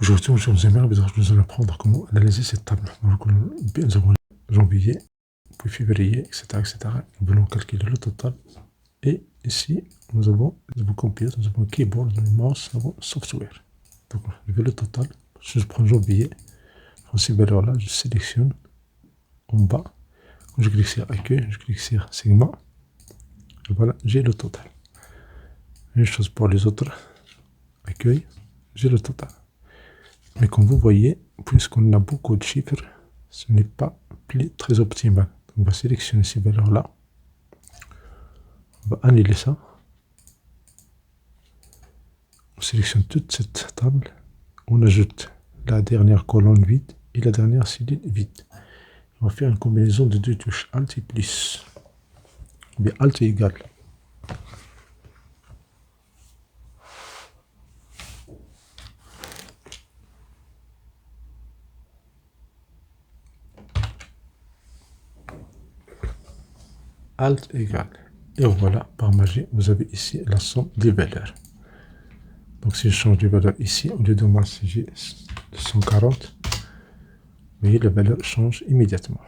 Aujourd'hui, nous allons apprendre comment analyser cette table. Dans le colonne B, nous avons janvier, puis février, etc., etc. Nous allons calculer le total. Et ici, nous avons computer, nous avons keyboard, nous avons mouse, nous avons software. Donc, je vais le total. Je prends janvier. Dans ces valeurs-là, je sélectionne en bas. Quand je clique sur accueil, je clique sur segment. Et voilà, j'ai le total. Même chose pour les autres. Accueil, j'ai le total. Mais comme vous voyez, puisqu'on a beaucoup de chiffres, ce n'est pas très optimal. Donc on va sélectionner ces valeurs-là. On va annuler ça. On sélectionne toute cette table. On ajoute la dernière colonne vide et la dernière cellule vide. On va faire une combinaison de deux touches, Alt et plus. Ou bien Alt et égal. Alt égal. Et voilà, par magie, vous avez ici la somme des valeurs. Donc si je change de valeur ici, au lieu de moi, si j'ai 240, vous voyez, la valeur change immédiatement.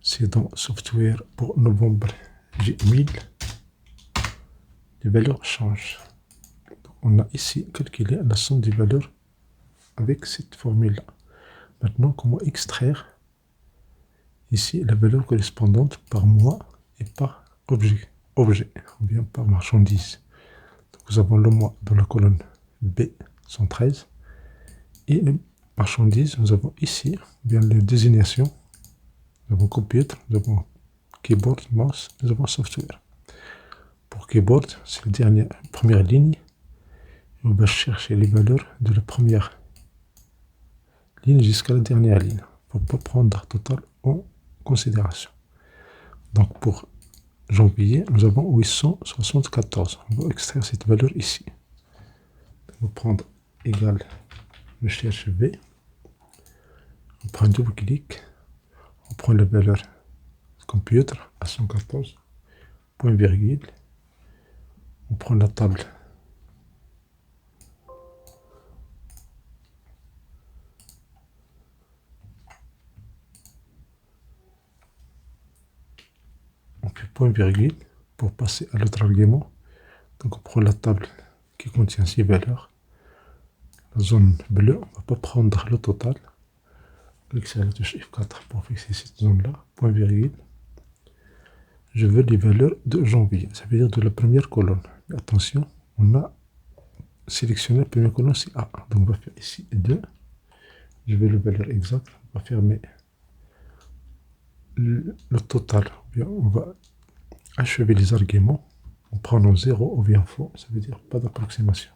C'est dans Software pour novembre, j'ai 1000. Les valeurs changent. Donc on a ici calculé la somme des valeurs avec cette formule-là. Maintenant, comment extraire ici la valeur correspondante par mois et par objet, ou bien par marchandise. Donc nous avons le mois dans la colonne B, 113, et les marchandises, nous avons ici bien les désignations. Nous avons computer, nous avons keyboard, mouse, nous avons software. Pour keyboard, c'est la première ligne. On va chercher les valeurs de la première ligne jusqu'à la dernière ligne. Il ne faut pas prendre total en considération. Donc pour janvier, nous avons 874. On va extraire cette valeur ici. On va prendre égal, je cherche V. On prend un double clic. On prend la valeur computer à 114, point virgule. On prend la table. On fait point virgule pour passer à l'autre argument. Donc on prend la table qui contient ces valeurs. La zone bleue, on ne va pas prendre le total. Clique sur la touche F4 pour fixer cette zone-là, point virgule. Je veux les valeurs de janvier, ça veut dire de la première colonne. Mais attention, on a sélectionné la première colonne, c'est A. Donc on va faire ici 2. Je veux la valeur exacte, on va fermer le total. Bien, on va achever les arguments en prenant 0 ou bien faux, ça veut dire pas d'approximation.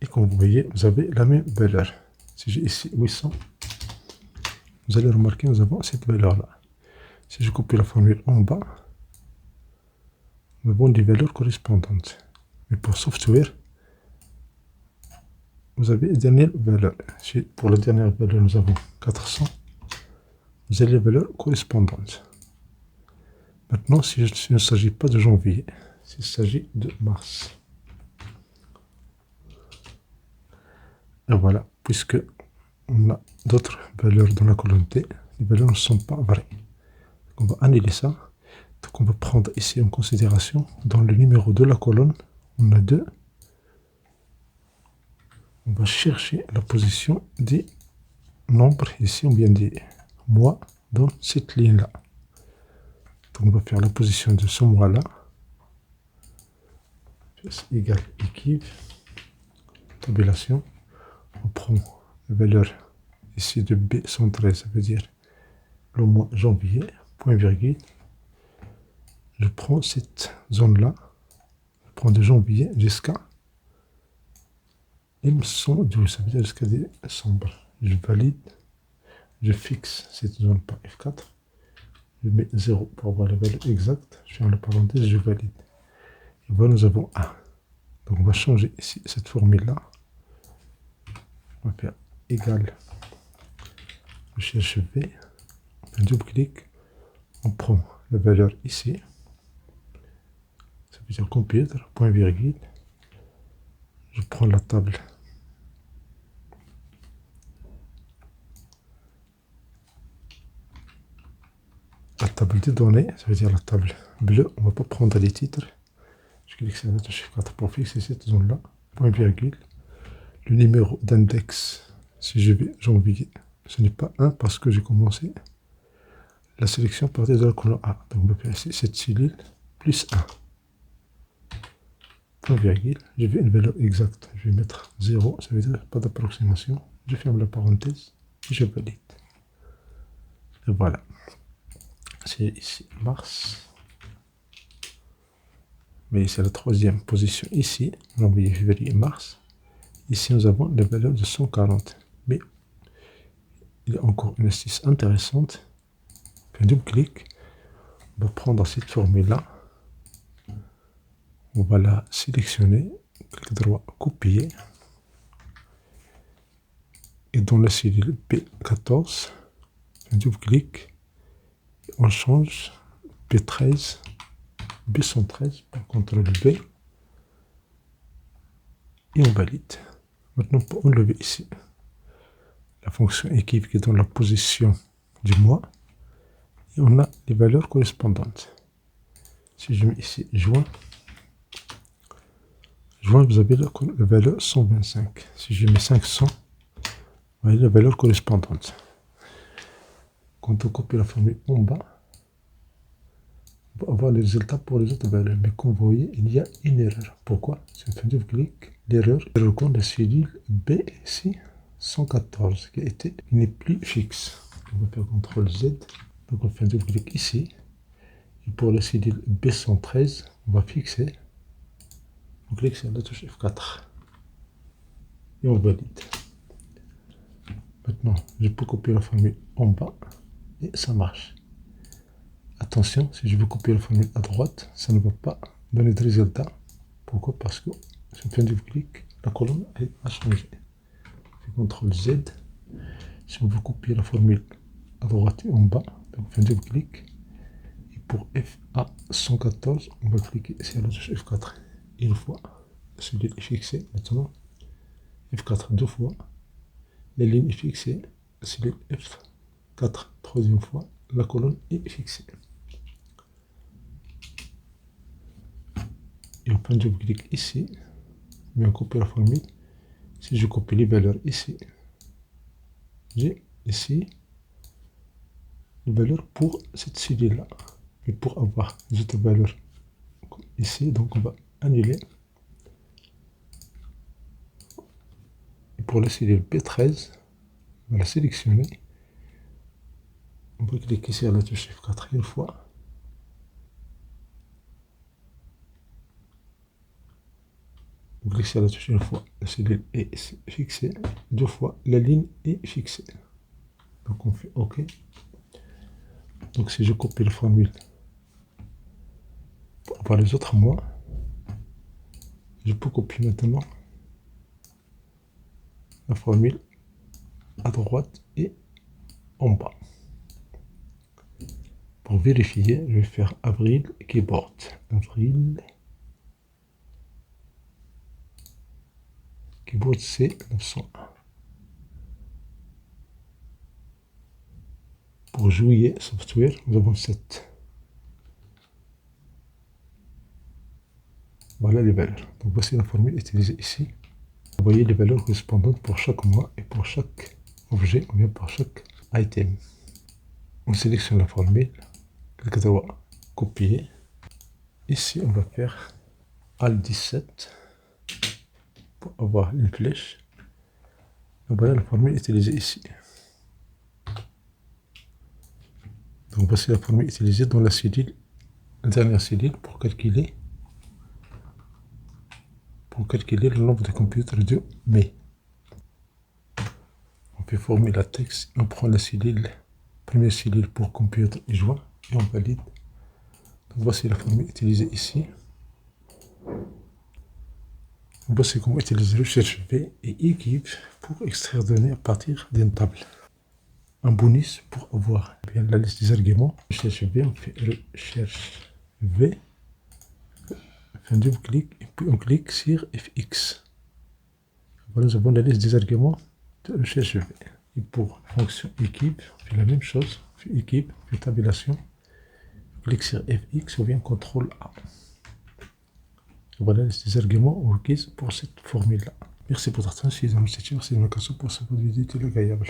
Et comme vous voyez, vous avez la même valeur. Si j'ai ici 800, vous allez remarquer que nous avons cette valeur-là. Si je copie la formule en bas, nous avons des valeurs correspondantes. Mais pour software, vous avez les dernières valeurs. Pour la dernière valeur, nous avons 400. Vous avez les valeurs correspondantes. Maintenant, s'il ne s'agit pas de janvier, s'il s'agit de mars. Et voilà, puisque on a d'autres valeurs dans la colonne T, les valeurs ne sont pas vraies. Donc on va annuler ça. Donc on va prendre ici en considération, dans le numéro de la colonne, on a 2. On va chercher la position des nombres, ici on vient des mois, dans cette ligne-là. Donc on va faire la position de ce mois-là. Égal équipe, tabulation. On prend la valeur ici de B113, ça veut dire le mois janvier, point virgule. Je prends cette zone-là, je prends de janvier jusqu'à M112, ça veut dire jusqu'à décembre. Je valide, je fixe cette zone par F4, je mets 0 pour avoir la valeur exacte, je ferme la parenthèse, je valide. Et voilà, nous avons 1. Donc on va changer ici cette formule-là. On va faire égal. Je cherche V. On fait un double clic. On prend la valeur ici. Ça veut dire computer, point virgule. Je prends la table. La table de données, ça veut dire la table bleue. On ne va pas prendre les titres. Je clique sur la touche F4 pour fixer cette zone-là. Point virgule. Le numéro d'index, si j'ai envie, ce n'est pas 1 parce que j'ai commencé la sélection par de la colonne A. Donc, on va faire ici cette cellule plus 1. Point virgule. Je veux une valeur exacte. Je vais mettre 0, ça veut dire pas d'approximation. Je ferme la parenthèse et je valide. Et voilà. C'est ici mars. Mais c'est la troisième position ici. On va envoyer février mars. Ici, nous avons la valeur de 140. Mais il y a encore une astuce intéressante. Un double clic. On va prendre cette formule-là. On va la sélectionner. Clic droit, copier. Et dans la cellule B14, un double clic. On change B13, B113, CTRL B. Et on valide. Maintenant, pour enlever ici la fonction équipe qui est dans la position du mois, et on a les valeurs correspondantes. Si je mets ici juin, vous avez la valeur 125. Si je mets 500, vous voyez la valeur correspondante. Quand on copie la formule en bas, on va avoir les résultats pour les autres valeurs. Mais comme vous voyez, il y a une erreur. Pourquoi? C'est un double clic. L'erreur compte la cellule B ici, 114, qui n'est plus fixe. On va faire CTRL Z. Donc on fait un double clic ici. Et pour la cellule B113, on va fixer. On clique sur la touche F4. Et on valide. Maintenant, je peux copier la formule en bas. Et ça marche. Attention, si je veux copier la formule à droite, ça ne va pas donner de résultat. Pourquoi? Parce que si on fait un double clic, la colonne a changé. Je fais CTRL Z. Si on veut copier la formule à droite et en bas, donc on fait un double clic. Et pour FA114, on va cliquer sur la touche F4 une fois. Celui est fixé. Maintenant, F4 deux fois. La ligne est fixée. Celui F4 troisième fois. La colonne est fixée. Et on fait un double clic ici. Mais on copie la formule. Si je copie les valeurs ici, j'ai ici les valeurs pour cette cellule-là. Et pour avoir les autres valeurs ici, donc on va annuler. Et pour la cellule B13, on va la sélectionner. On va cliquer sur la touche F4 une fois. On clique sur la touche une fois. La cellule est fixée. Deux fois, la ligne est fixée. Donc on fait OK. Donc si je copie la formule pour avoir les autres mois, je peux copier maintenant la formule à droite et en bas. Pour vérifier, je vais faire avril keyboard. Avril keyboard C901. Pour juillet software, nous avons 7. Voilà les valeurs. Donc voici la formule utilisée ici. Vous voyez les valeurs correspondantes pour chaque mois et pour chaque objet, ou bien pour chaque item. On sélectionne la formule, clic droit, copier. Ici, on va faire Alt 17 pour avoir une flèche. Donc voilà la formule utilisée ici. Donc voici la formule utilisée dans la cellule, la dernière cellule pour calculer le nombre de computers de mai. On fait formule à texte, on prend la cellule, première cellule pour computer et juin, et on valide. Donc voici la formule utilisée ici. On voit c'est comment utiliser recherche V et équipe pour extraire des données à partir d'une table. Un bonus pour avoir bien la liste des arguments. Recherche V, on fait recherche V. Un double clic et puis on clique sur FX. Voilà, nous avons la liste des arguments de recherche V. Et pour fonction équipe, on fait la même chose. On fait équipe, on fait tabulation. On clique sur FX ou bien CTRL A. Voilà les arguments requis pour cette formule-là. Merci pour votre attention. Merci de me pour cette vidéo agréable.